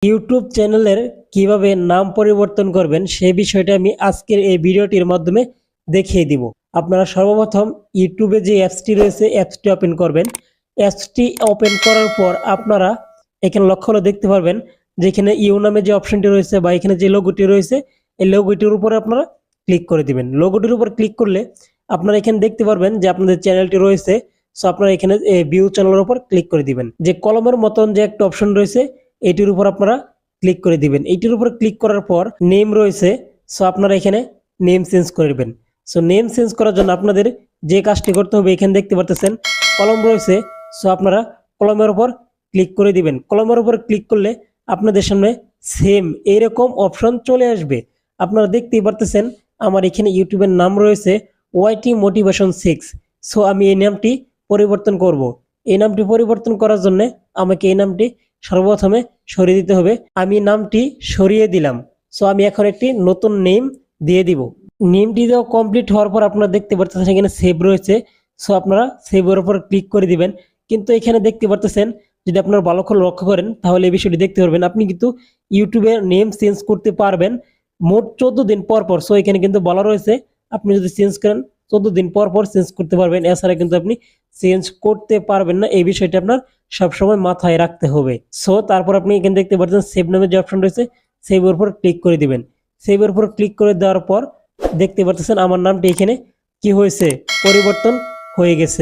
YouTube চ্যানেলের কিভাবে নাম পরিবর্তন করবেন সেই বিষয়টা আমি আজকের এই ভিডিওটির মাধ্যমে দেখিয়ে দিব। আপনারা সর্বপ্রথম ইউটিউবে যে অ্যাপসটি রয়েছে অ্যাপসটি ওপেন করবেন। অ্যাপসটি ওপেন করার পর আপনারা এখানে লক্ষ্য করে দেখতে পারবেন যেখানে ইউ নামে যে অপশনটি রয়েছে বা এখানে যে লোগোটি রয়েছে এই লোগোটির উপরে আপনারা ক্লিক করে দিবেন। লোগোটির উপর ক্লিক করলে আপনারা এখানে দেখতে পারবেন যে আপনাদের চ্যানেলটি রয়েছে। সো আপনারা এখানে ভিউ চ্যানেলের উপর ক্লিক করে দিবেন। যে কলমের মতন যে একটা অপশন রয়েছে এটির উপর আপনারা ক্লিক করে দিবেন। এইটির উপর ক্লিক করার পর নেম রয়েছে। সো আপনারা এখানে নেম চেঞ্জ করে দিবেন। সো নেম চেঞ্জ করার জন্য আপনাদের যে কাজটি করতে হবে এখানে দেখতে পারতেছেন কলম রয়েছে। সো আপনারা কলমের উপর ক্লিক করে দিবেন। কলমের উপর ক্লিক করলে আপনাদের সামনে সেম এইরকম অপশন চলে আসবে। আপনারা দেখতেই পারতেছেন আমার এখানে ইউটিউবের নাম রয়েছে ওয়াইটি মোটিভেশন 6। সো আমি এই নামটি পরিবর্তন করব। এই নামটি পরিবর্তন করার জন্য আমাকে এই নামটি সর্বপ্রথমে সরিয়ে দিতে হবে। আমি নামটি সরিয়ে দিলাম। সো আমি এখন একটি নতুন নেম দিয়ে দিব। নেমটি দেওয়া কমপ্লিট হওয়ার পর আপনারা দেখতে পাচ্ছেন এখানে সেভ রয়েছে। সো আপনারা সেভের উপর ক্লিক করে দিবেন। কিন্তু এখানে দেখতে পাচ্ছেন যদি আপনারা ভালো করে লক্ষ্য করেন তাহলে এই বিষয়টি দেখতে পারবেন আপনি কিন্তু ইউটিউবে নেম চেঞ্জ করতে পারবেন মোট 14 দিন পর পর। সো এখানে কিন্তু বলা রয়েছে আপনি যদি চেঞ্জ করেন 14 দিন পর পর চেঞ্জ করতে পারবেন, এছাড়া কিন্তু আপনি চেঞ্জ করতে পারবেন না। এই বিষয়টা আপনার সবসময় মাথায় রাখতে হবে। সো তারপর আপনি এখানে দেখতে পাচ্ছেন সেভ নামের যে অপশন রয়েছে সেভের উপর ক্লিক করে দিবেন। সেভের উপর ক্লিক করে দেওয়ার পর দেখতে পাচ্ছেন আমার নামটি এখানে কি হয়েছে, পরিবর্তন হয়ে গেছে।